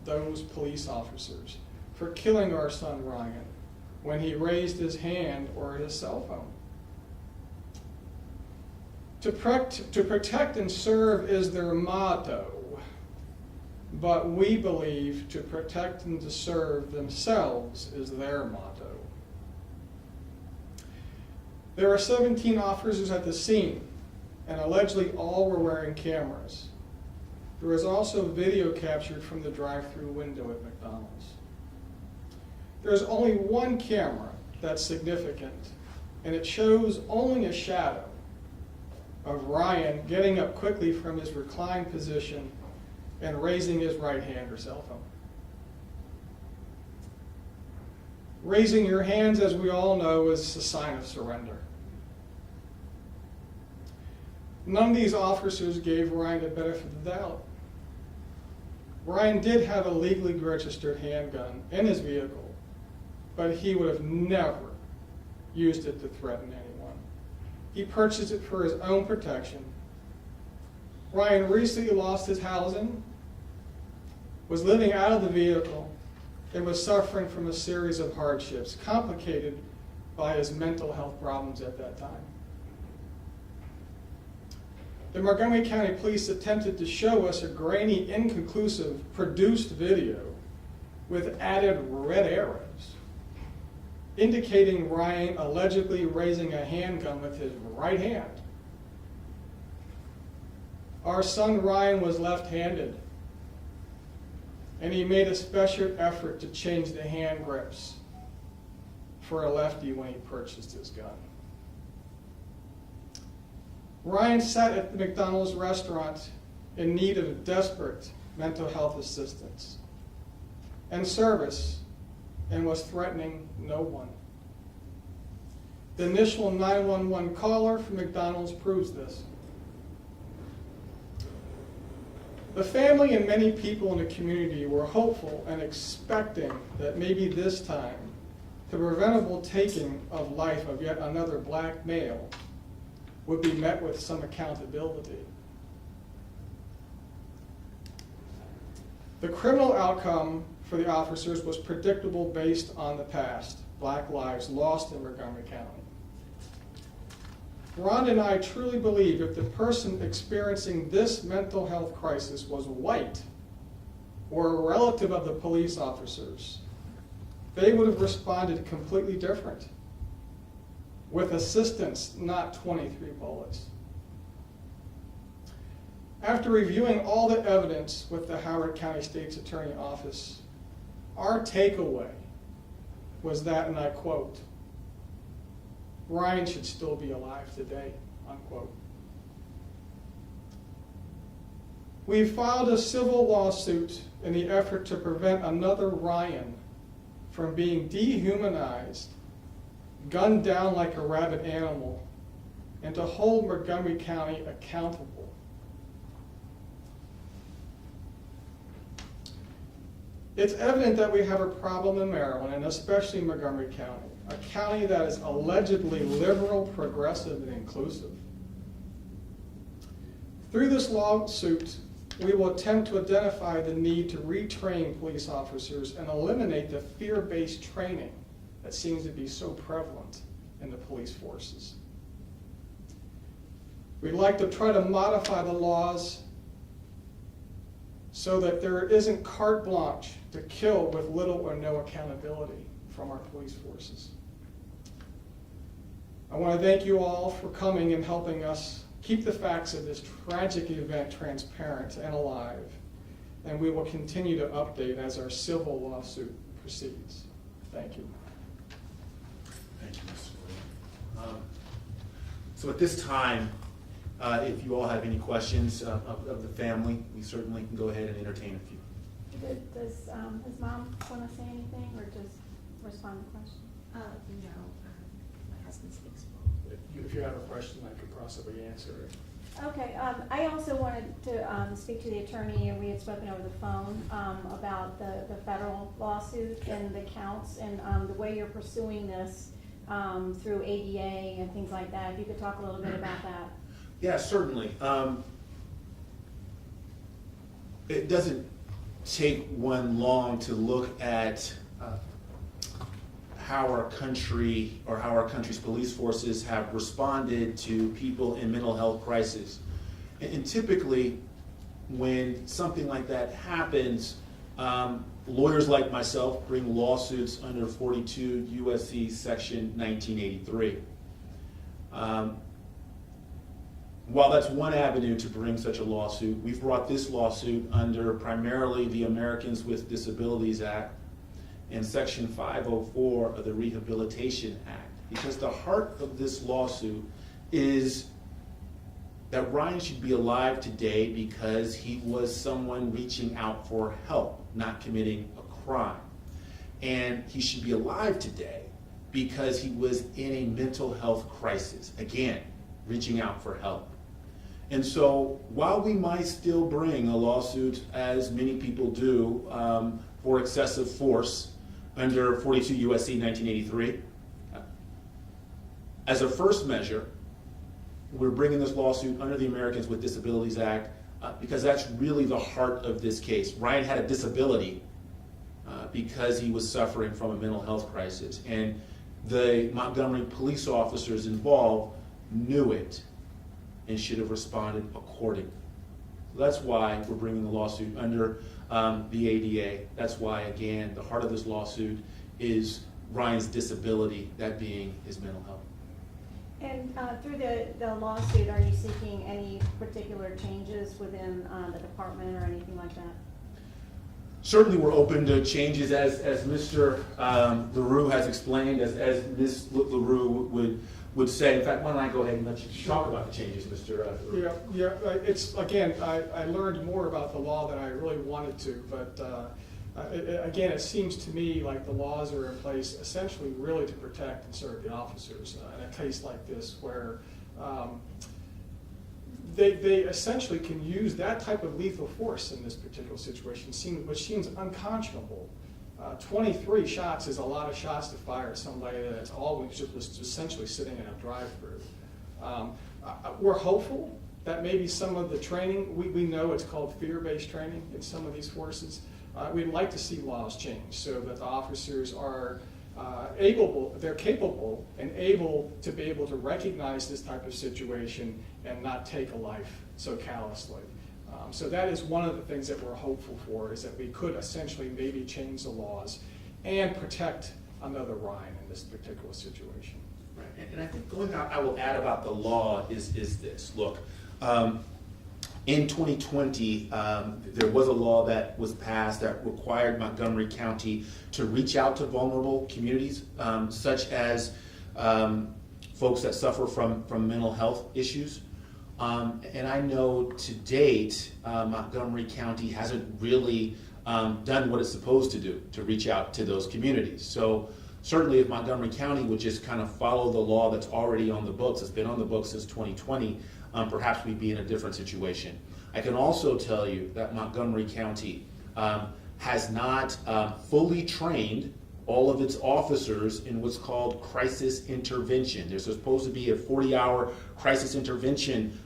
those police officers for killing our son Ryan when he raised his hand or his cell phone. To protect and serve is their motto, but we believe to protect and to serve themselves is their motto. There are 17 officers at the scene, and allegedly all were wearing cameras. There was also video captured from the drive-through window at McDonald's. There's only one camera that's significant, and it shows only a shadow of Ryan getting up quickly from his reclined position and raising his right hand or cell phone. Raising your hands, as we all know, is a sign of surrender. None of these officers gave Ryan the benefit of the doubt. Ryan did have a legally registered handgun in his vehicle, but he would have never used it to threaten anyone. He purchased it for his own protection. Ryan recently lost his housing, was living out of the vehicle, and was suffering from a series of hardships, complicated by his mental health problems at that time. The Montgomery County Police attempted to show us a grainy, inconclusive, produced video with added red arrows, indicating Ryan allegedly raising a handgun with his right hand. Our son Ryan was left-handed, and he made a special effort to change the hand grips for a lefty when he purchased his gun. Ryan sat at the McDonald's restaurant in need of desperate mental health assistance and service, and was threatening no one. The initial 911 caller from McDonald's proves this. The family and many people in the community were hopeful and expecting that maybe this time the preventable taking of life of yet another black male would be met with some accountability. The criminal outcome for the officers was predictable based on the past, black lives lost in Montgomery County. Ron and I truly believe if the person experiencing this mental health crisis was white or a relative of the police officers, they would have responded completely different, with assistance, not 23 bullets. After reviewing all the evidence with the Howard County State's Attorney Office, our takeaway was that, and I quote, Ryan should still be alive today, unquote. We filed a civil lawsuit in the effort to prevent another Ryan from being dehumanized, gunned down like a rabid animal, and to hold Montgomery County accountable. It's evident that we have a problem in Maryland, and especially Montgomery County, a county that is allegedly liberal, progressive, and inclusive. Through this lawsuit, we will attempt to identify the need to retrain police officers and eliminate the fear-based training that seems to be so prevalent in the police forces. We'd like to try to modify the laws so that there isn't carte blanche to kill with little or no accountability from our police forces. I want to thank you all for coming and helping us keep the facts of this tragic event transparent and alive, and we will continue to update as our civil lawsuit proceeds. Thank you. Thank you, Mr. William. So at this time, if you all have any questions of the family, we certainly can go ahead and entertain a few. Does his mom want to say anything or just respond to questions? No, my husband speaks well. If you have a question, I could possibly answer it. Okay, I also wanted to speak to the attorney, and we had spoken over the phone about the federal lawsuit and the counts and the way you're pursuing this through ADA and things like that. If you could talk a little bit about that. Yeah, certainly. It doesn't take one long to look at how our country or how our country's police forces have responded to people in mental health crisis. And typically, when something like that happens, lawyers like myself bring lawsuits under 42 USC section 1983. While that's one avenue to bring such a lawsuit, we've brought this lawsuit under primarily the Americans with Disabilities Act and Section 504 of the Rehabilitation Act, because the heart of this lawsuit is that Ryan should be alive today because he was someone reaching out for help, not committing a crime. And he should be alive today because he was in a mental health crisis, again, reaching out for help. And so while we might still bring a lawsuit, as many people do, for excessive force under 42 USC 1983, as a first measure, we're bringing this lawsuit under the Americans with Disabilities Act because that's really the heart of this case. Ryan had a disability because he was suffering from a mental health crisis, and the Montgomery police officers involved knew it and should have responded accordingly. That's why we're bringing the lawsuit under the ADA. That's why, again, the heart of this lawsuit is Ryan's disability, that being his mental health. And through the lawsuit, are you seeking any particular changes within the department or anything like that? Certainly we're open to changes as Mr. LeRoux has explained, as Ms. LeRoux would say. In fact, why don't I go ahead and let you talk about the changes, Mr. LeRoux? Yeah, it's, again, I learned more about the law than I really wanted to, but again, it seems to me like the laws are in place essentially really to protect and serve the officers in a case like this where they essentially can use that type of lethal force in this particular situation, which seems unconscionable. 23 shots is a lot of shots to fire at somebody that's always just essentially sitting in a drive-through. We're hopeful that maybe some of the training, we know it's called fear-based training in some of these forces. We'd like to see laws change so that the officers are they're capable and able to be able to recognize this type of situation and not take a life so callously. So that is one of the things that we're hopeful for, is that we could essentially maybe change the laws and protect another Ryan in this particular situation. Right. And I think the only thing I will add about the law is this. Look, in 2020, there was a law that was passed that required Montgomery County to reach out to vulnerable communities, such as folks that suffer from mental health issues. And I know to date, Montgomery County hasn't really done what it's supposed to do to reach out to those communities. So certainly if Montgomery County would just kind of follow the law that's already on the books, it's been on the books since 2020, perhaps we'd be in a different situation. I can also tell you that Montgomery County has not fully trained all of its officers in what's called crisis intervention. There's supposed to be a 40-hour crisis intervention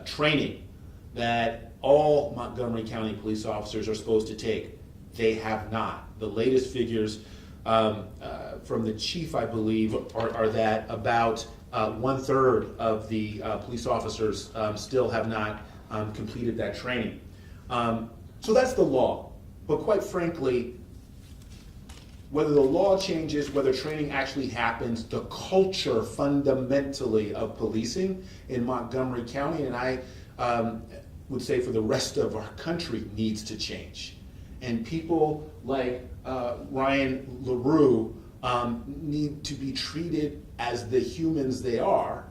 training that all Montgomery County police officers are supposed to take. They have not. The latest figures from the chief, I believe, are that about 1/3 of the police officers still have not completed that training. So that's the law. But quite frankly, whether the law changes, whether training actually happens, the culture fundamentally of policing in Montgomery County, and I would say for the rest of our country, needs to change. And people like Ryan LeRoux need to be treated as the humans they are.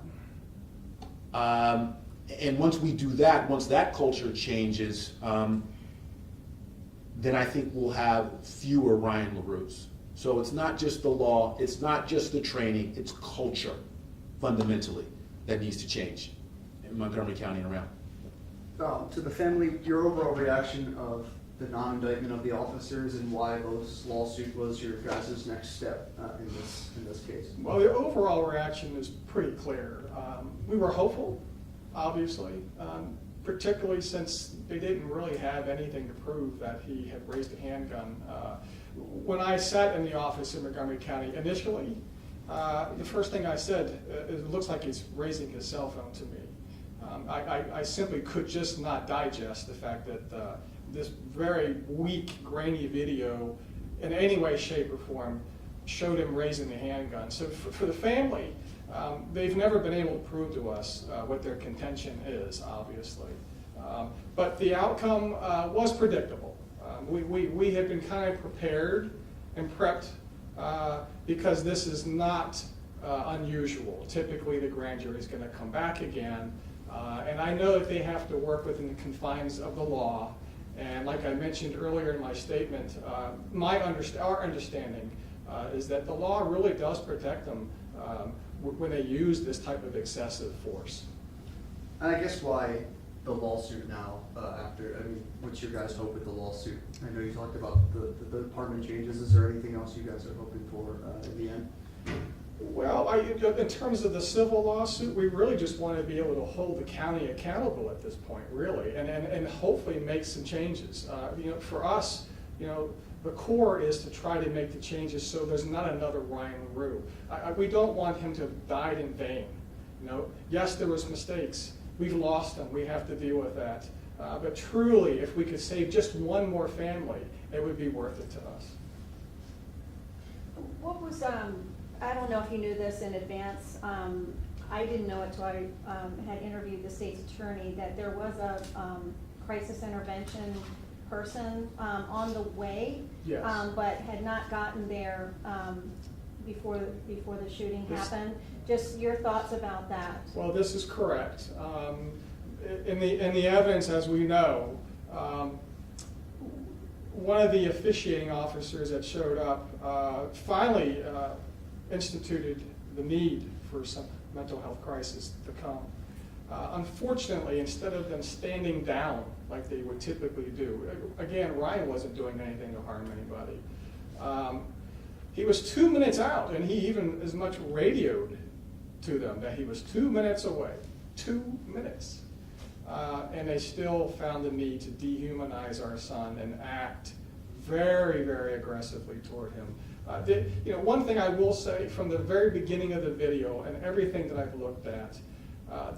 And once we do that, once that culture changes, then I think we'll have fewer Ryan LeRoux's. So it's not just the law, it's not just the training, it's culture, fundamentally, that needs to change in Montgomery County and around. To the family, your overall reaction of the non-indictment of the officers and why this lawsuit was your guys' next step in this case? Well, the overall reaction is pretty clear. We were hopeful, obviously, particularly since they didn't really have anything to prove that he had raised a handgun. When I sat in the office in Montgomery County initially, the first thing I said, it looks like he's raising his cell phone to me. I simply could just not digest the fact that this very weak, grainy video in any way, shape, or form showed him raising the handgun. So for the family, they've never been able to prove to us what their contention is, obviously. But the outcome was predictable. We had been kind of prepared and prepped because this is not unusual. Typically, the grand jury is going to come back again, and I know that they have to work within the confines of the law. And like I mentioned earlier in my statement, our understanding is that the law really does protect them when they use this type of excessive force. And I guess why the lawsuit now, what's your guys' hope with the lawsuit? I know you talked about the department changes. Is there anything else you guys are hoping for in the end? Well, in terms of the civil lawsuit, we really just want to be able to hold the county accountable at this point, really, and hopefully make some changes. For us, the core is to try to make the changes so there's not another Ryan LeRoux. We don't want him to have died in vain. Yes, there was mistakes. We've lost them. We have to deal with that. But truly, if we could save just one more family, it would be worth it to us. What was, I don't know if you knew this in advance, I didn't know it until I had interviewed the state's attorney, that there was a crisis intervention person on the way, Yes. but had not gotten there before the shooting This- happened. Just your thoughts about that. Well, this is correct. In the evidence, as we know, one of the officiating officers that showed up finally instituted the need for some mental health crisis to come. Unfortunately, instead of them standing down like they would typically do, again, Ryan wasn't doing anything to harm anybody. He was 2 minutes out, and he even as much radioed to them that he was 2 minutes away. 2 minutes. And they still found the need to dehumanize our son and act very, very aggressively toward him. One thing I will say from the very beginning of the video and everything that I've looked at,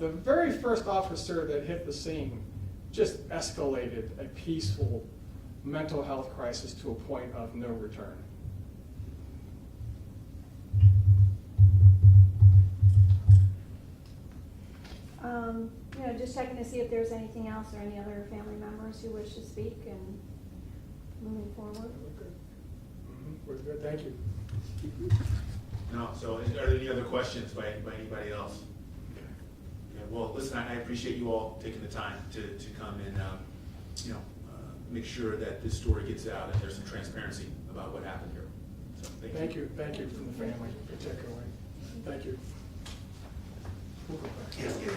the very first officer that hit the scene just escalated a peaceful mental health crisis to a point of no return. Just checking to see if there's anything else or any other family members who wish to speak and moving forward. We're good. We're good, thank you. No, so are there any other questions by anybody else? Yeah, well, listen, I appreciate you all taking the time to come and, make sure that this story gets out and there's some transparency about what happened here. So, Thank you from the family particularly. Thank you. We'll go back. Yeah.